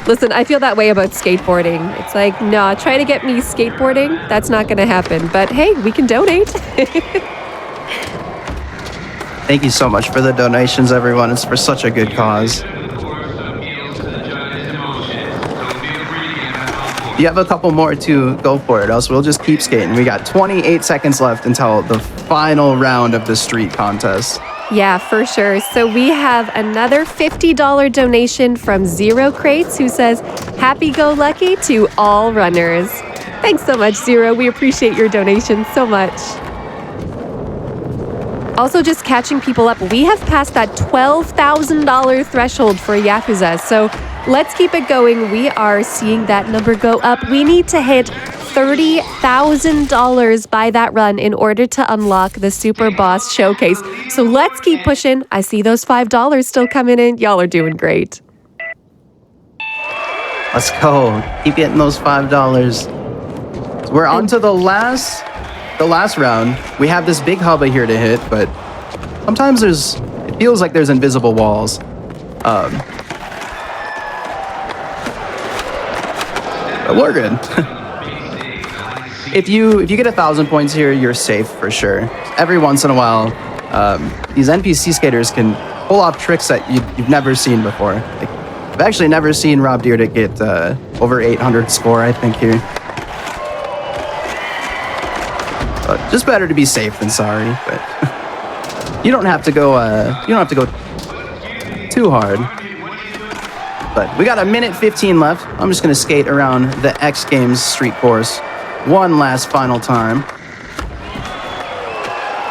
Listen, I feel that way about skateboarding. It's like, nah, try to get me skateboarding. That's not going to happen. But hey, we can donate. Thank you so much for the donations, everyone. It's for such a good cause. If you have a couple more to go for it, else we'll just keep skating. We got 28 seconds left until the final round of the street contest. Yeah, for sure. So we have another $50 donation from Zero Crates who says, happy-go-lucky to all runners. Thanks so much, Zero. We appreciate your donation so much. Also, just catching people up, we have passed that $12,000 threshold for Yakuza. So let's keep it going. We are seeing that number go up. We need to hit $30,000 by that run in order to unlock the Super Boss Showcase. So let's keep pushing. I see those $5 still coming in. Y'all are doing great. Let's go. Keep getting those $5. We're on to the last round. We have this big hubba here to hit, but sometimes it feels like there's invisible walls. But we're good. If you get 1,000 points here, you're safe for sure. Every once in a while, these NPC skaters can pull off tricks that you've never seen before. Like, I've actually never seen Rob Dyrdek get over 800 score, I think, here. But just better to be safe than sorry. But you don't have to go too hard. But we got a minute 15 left. I'm just gonna skate around the X Games street course one last final time.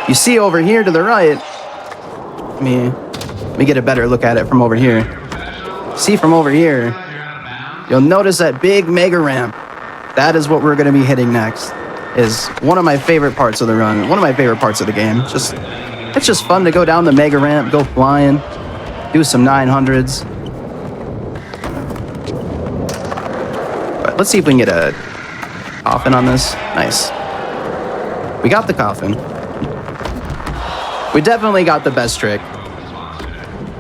You see over here to the right. Let me get a better look at it from over here. See from over here, you'll notice that big mega ramp. That is what we're gonna be hitting next. Is one of my favorite parts of the run, one of my favorite parts of the game. It's just fun to go down the mega ramp, go flying, do some 900s. But let's see if we can get a coffin on this. Nice. We got the coffin. We definitely got the best trick.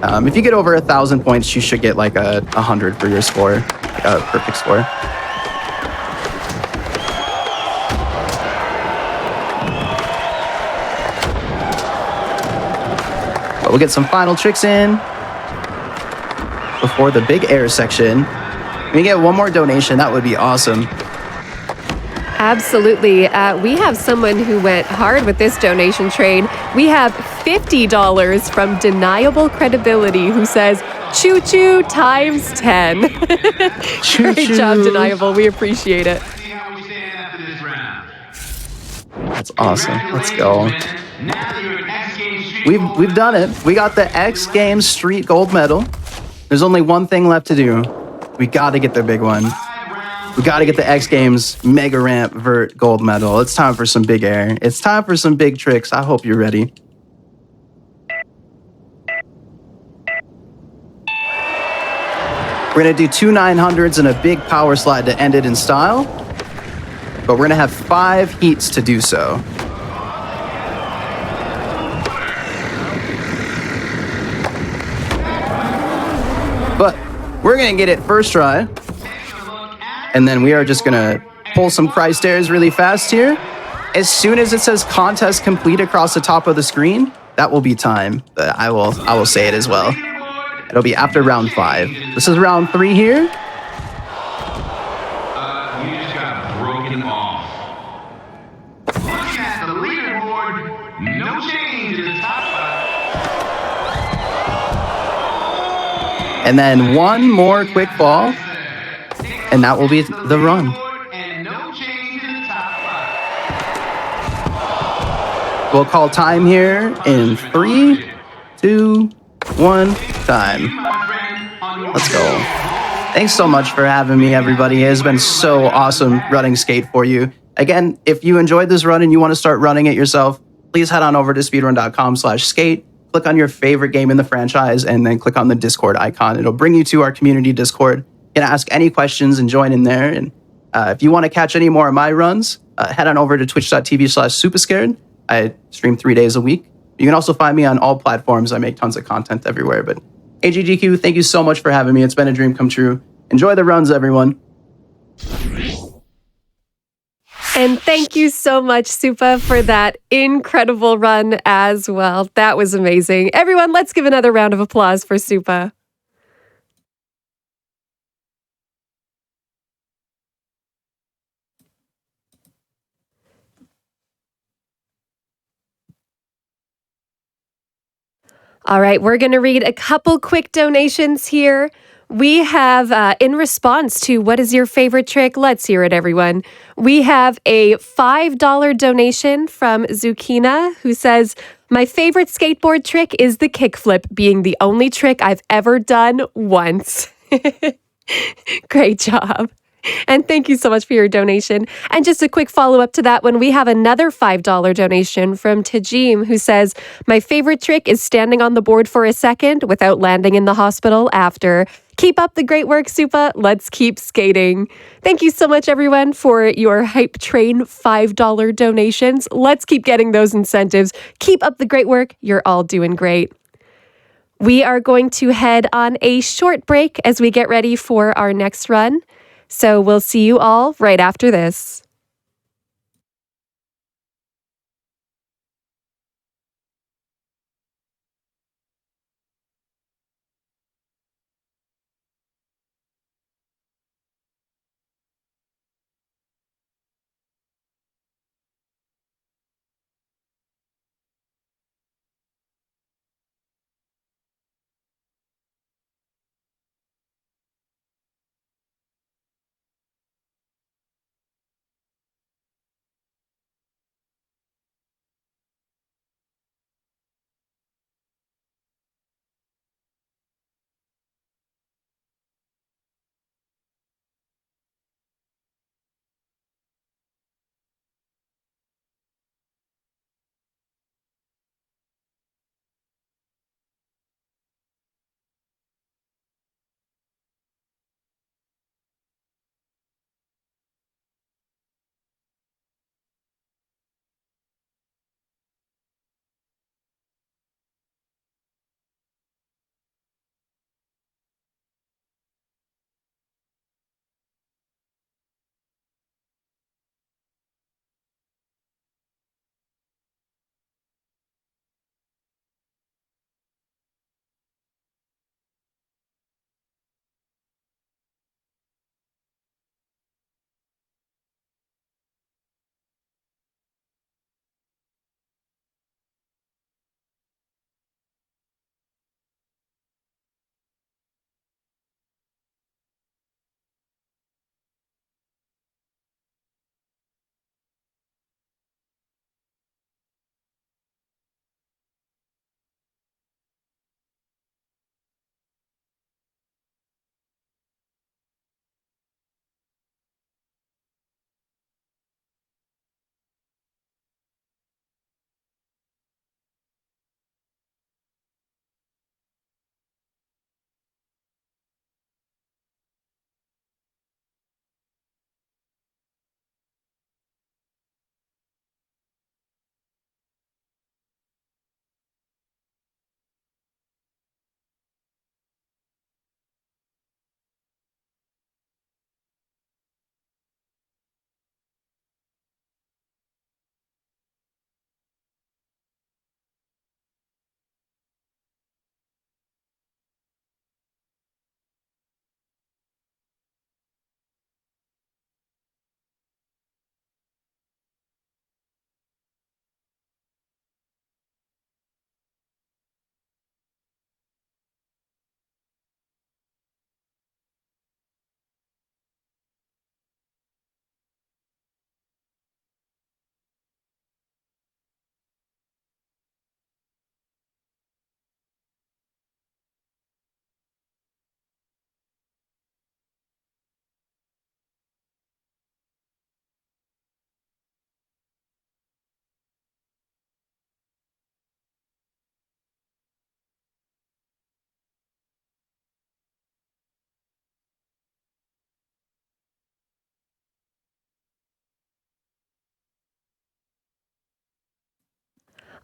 If you get over 1,000 points, you should get like 100 for your score, like a perfect score. But we'll get some final tricks in before the big air section. If we get one more donation, that would be awesome. Absolutely. We have someone who went hard with this donation train. We have $50 from Deniable Credibility who says, Choo choo times 10. Choo Great job, choo. Deniable. We appreciate it. See how we stand after this round. That's awesome. Let's go. Now you're an X Games Street We've done it. We got the X Games Street Gold Medal. There's only one thing left to do. We got to get the big one. We got to get the X Games Mega Ramp Vert Gold Medal. It's time for some big air. It's time for some big tricks. I hope you're ready. We're going to do two 900s and a big power slide to end it in style. But we're going to have 5 heats to do so. But we're going to get it first try. And then we are just going to pull some cry stairs really fast here. As soon as it says contest complete across the top of the screen, that will be time. I will say it as well. It'll be after round 5. This is round 3 here. You just got broken off. Looking at the leaderboard, no change in the top 5. And then one more quick ball. And that will be the run. And no change in the top 5. We'll call time here in 3, 2, 1, time. Let's go. Thanks so much for having me, everybody. It has been so awesome running skate for you. Again, if you enjoyed this run and you want to start running it yourself, please head on over to speedrun.com/skate. Click on your favorite game in the franchise and then click on the Discord icon. It'll bring you to our community Discord. You can ask any questions and join in there. And if you want to catch any more of my runs, head on over to twitch.tv/SupaScared. I stream 3 days a week. You can also find me on all platforms. I make tons of content everywhere. But AGDQ, thank you so much for having me. It's been a dream come true. Enjoy the runs, everyone. And thank you so much, Supa, for that incredible run as well. That was amazing. Everyone, let's give another round of applause for Supa. All right, we're going to read a couple quick donations here. We have, in response to what is your favorite trick? Let's hear it, everyone. We have a $5 donation from Zucchina, who says, my favorite skateboard trick is the kickflip, being the only trick I've ever done once. Great job. And thank you so much for your donation. And just a quick follow-up to that one, we have another $5 donation from Tajim, who says, my favorite trick is standing on the board for a second without landing in the hospital after. Keep up the great work, Supa. Let's keep skating. Thank you so much, everyone, for your Hype Train $5 donations. Let's keep getting those incentives. Keep up the great work. You're all doing great. We are going to head on a short break as we get ready for our next run. So we'll see you all right after this.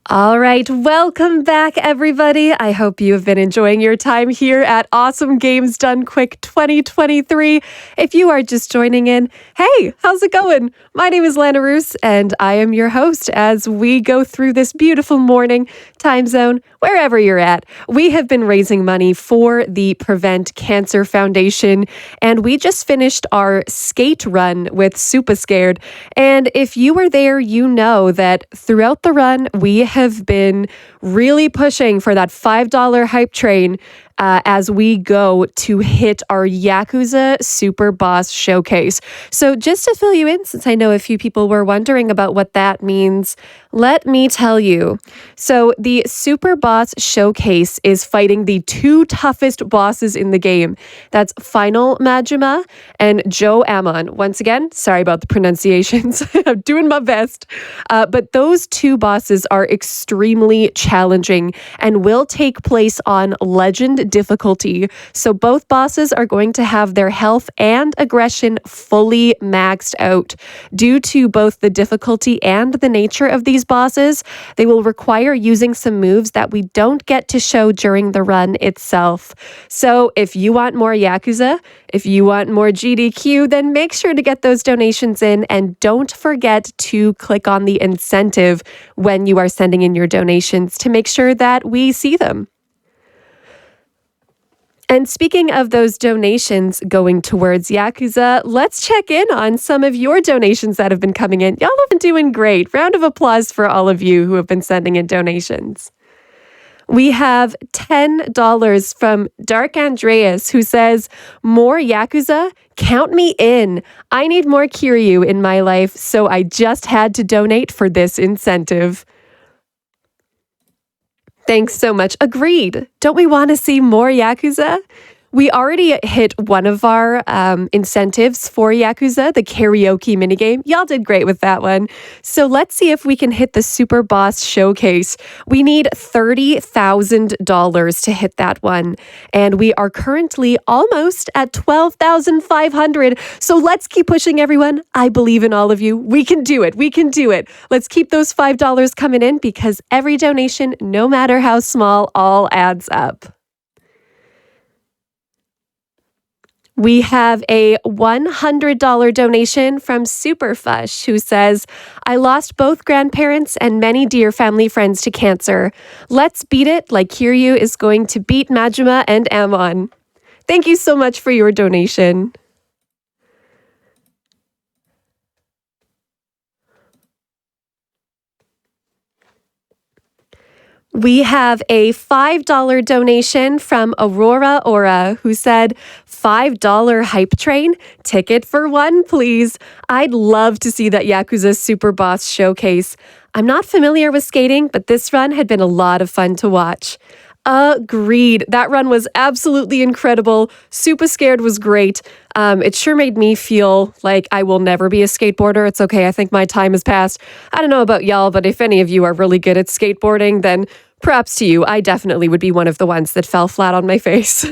All right, welcome back, everybody. I hope you have been enjoying your time here at Awesome Games Done Quick 2023. If you are just joining in, hey, how's it going? My name is Lanaruse, and I am your host as we go through this beautiful morning time zone, wherever you're at. We have been raising money for the Prevent Cancer Foundation, and we just finished our skate run with SupaScared. And if you were there, you know that throughout the run, we have been really pushing for that $5 hype train as we go to hit our Yakuza Super Boss Showcase. So just to fill you in, since I know a few people were wondering about what that means, let me tell you. So the Super Boss Showcase is fighting the two toughest bosses in the game. That's Final Majima and Joe Amon. Once again, sorry about the pronunciations. I'm doing my best. But those two bosses are extremely challenging and will take place on Legend difficulty. So both bosses are going to have their health and aggression fully maxed out. Due to both the difficulty and the nature of these bosses, they will require using some moves that we don't get to show during the run itself. So if you want more Yakuza, if you want more GDQ, then make sure to get those donations in, and don't forget to click on the incentive when you are sending in your donations to make sure that we see them. And speaking of those donations going towards Yakuza, let's check in on some of your donations that have been coming in. Y'all have been doing great. Round of applause for all of you who have been sending in donations. We have $10 from Dark Andreas, who says, more Yakuza? Count me in. I need more Kiryu in my life, so I just had to donate for this incentive. Thanks so much. Agreed. Don't we want to see more Yakuza? We already hit one of our incentives for Yakuza, the karaoke minigame. Y'all did great with that one. So let's see if we can hit the Super Boss Showcase. We need $30,000 to hit that one. And we are currently almost at $12,500. So let's keep pushing, everyone. I believe in all of you. We can do it. We can do it. Let's keep those $5 coming in, because every donation, no matter how small, all adds up. We have a $100 donation from Superfush, who says, I lost both grandparents and many dear family friends to cancer. Let's beat it like Kiryu is going to beat Majima and Amon. Thank you so much for your donation. We have a $5 donation from Aurora Aura, who said, $5 hype train? Ticket for one, please. I'd love to see that Yakuza Super Boss Showcase. I'm not familiar with skating, but this run had been a lot of fun to watch. Agreed. That run was absolutely incredible. SupaScared was great. It sure made me feel like I will never be a skateboarder. It's okay. I think my time has passed. I don't know about y'all, but if any of you are really good at skateboarding, then props to you. I definitely would be one of the ones that fell flat on my face.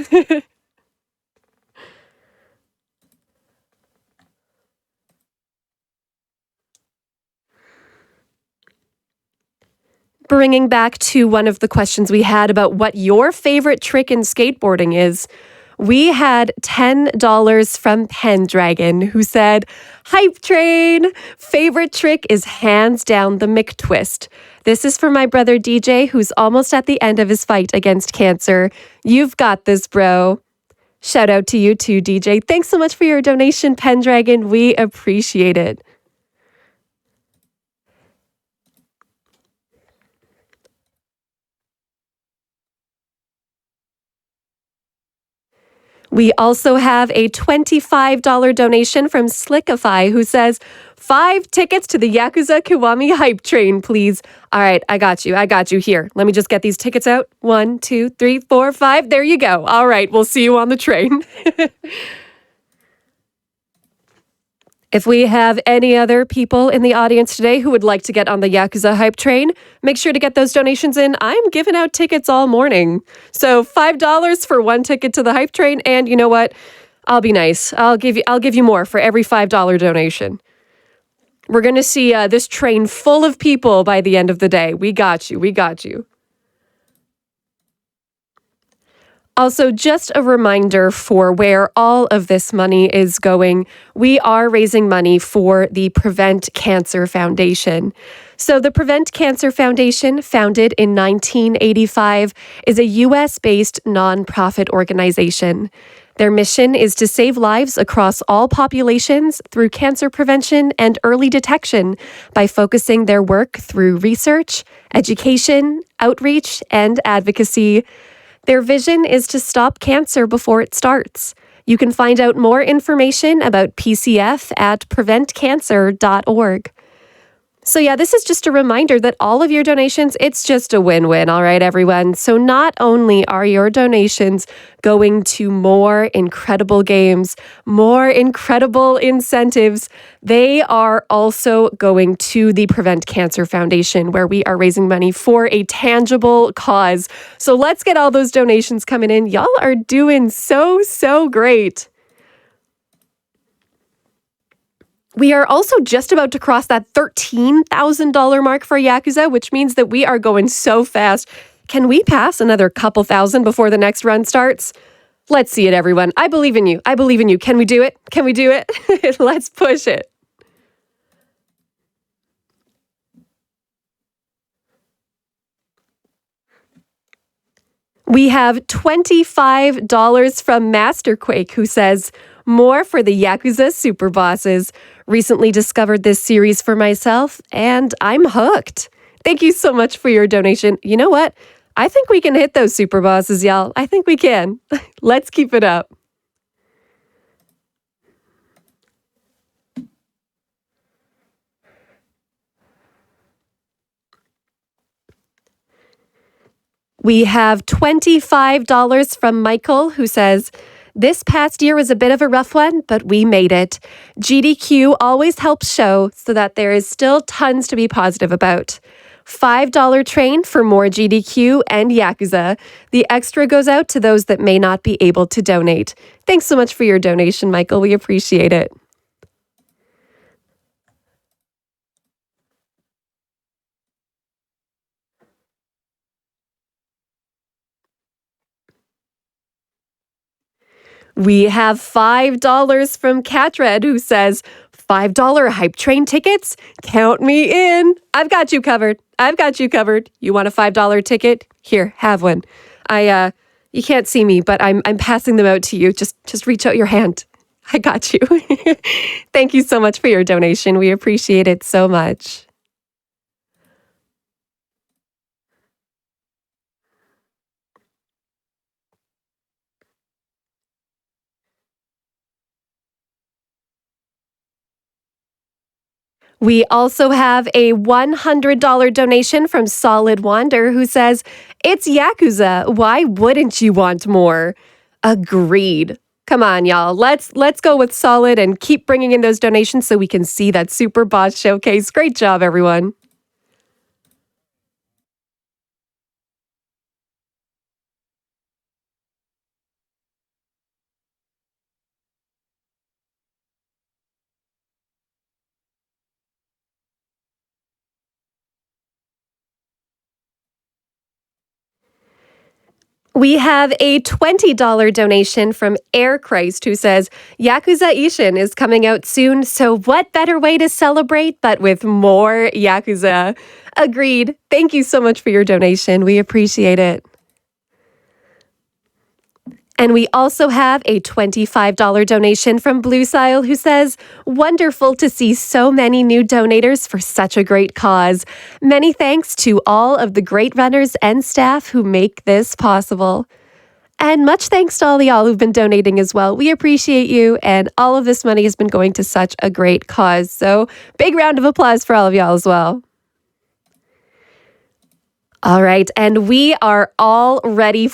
Bringing back to one of the questions we had about what your favorite trick in skateboarding is, we had $10 from Pendragon, who said, hype train! Favorite trick is hands down the McTwist. This is for my brother DJ, who's almost at the end of his fight against cancer. You've got this, bro. Shout out to you too, DJ. Thanks so much for your donation, Pendragon. We appreciate it. We also have a $25 donation from Slickify, who says, 5 tickets to the Yakuza Kiwami hype train, please. All right, I got you. Here. Let me just get these tickets out. 1, 2, 3, 4, 5. There you go. All right, we'll see you on the train. If we have any other people in the audience today who would like to get on the Yakuza hype train, make sure to get those donations in. I'm giving out tickets all morning. So $5 for 1 ticket to the hype train, and you know what? I'll be nice. I'll give you more for every $5 donation. We're going to see this train full of people by the end of the day. We got you. We got you. Also, just a reminder for where all of this money is going. We are raising money for the Prevent Cancer Foundation. So the Prevent Cancer Foundation, founded in 1985, is a U.S.-based nonprofit organization. Their mission is to save lives across all populations through cancer prevention and early detection by focusing their work through research, education, outreach, and advocacy. Their vision is to stop cancer before it starts. You can find out more information about PCF at preventcancer.org. So yeah, this is just a reminder that all of your donations, it's just a win-win, all right, everyone? So not only are your donations going to more incredible games, more incredible incentives, they are also going to the Prevent Cancer Foundation, where we are raising money for a tangible cause. So let's get all those donations coming in. Y'all are doing so great. We are also just about to cross that $13,000 mark for Yakuza, which means that we are going so fast. Can we pass another couple thousand before the next run starts? Let's see it, everyone. I believe in you. I believe in you. Can we do it? Can we do it? Let's push it. We have $25 from Masterquake, who says, more for the Yakuza super bosses. Recently discovered this series for myself, and I'm hooked. Thank you so much for your donation. You know what? I think we can hit those super bosses, y'all. I think we can. Let's keep it up. We have $25 from Michael, who says, this past year was a bit of a rough one, but we made it. GDQ always helps show so that there is still tons to be positive about. $5 train for more GDQ and Yakuza. The extra goes out to those that may not be able to donate. Thanks so much for your donation, Michael. We appreciate it. We have $5 from Catred, who says, $5 hype train tickets? Count me in. I've got you covered. I've got you covered. You want a $5 ticket? Here, have one. You can't see me, but I'm passing them out to you. Just reach out your hand. I got you. Thank you so much for your donation. We appreciate it so much. We also have a $100 donation from Solid Wander, who says, it's Yakuza. Why wouldn't you want more? Agreed. Come on, y'all. Let's go with Solid and keep bringing in those donations so we can see that Super Boss Showcase. Great job, everyone. We have a $20 donation from Air Christ, who says, Yakuza Ishin is coming out soon, so what better way to celebrate but with more Yakuza? Agreed. Thank you so much for your donation. We appreciate it. And we also have a $25 donation from Blue Sile, who says, wonderful to see so many new donators for such a great cause. Many thanks to all of the great runners and staff who make this possible. And much thanks to all y'all who've been donating as well. We appreciate you, and all of this money has been going to such a great cause. So big round of applause for all of y'all as well. All right, and we are all ready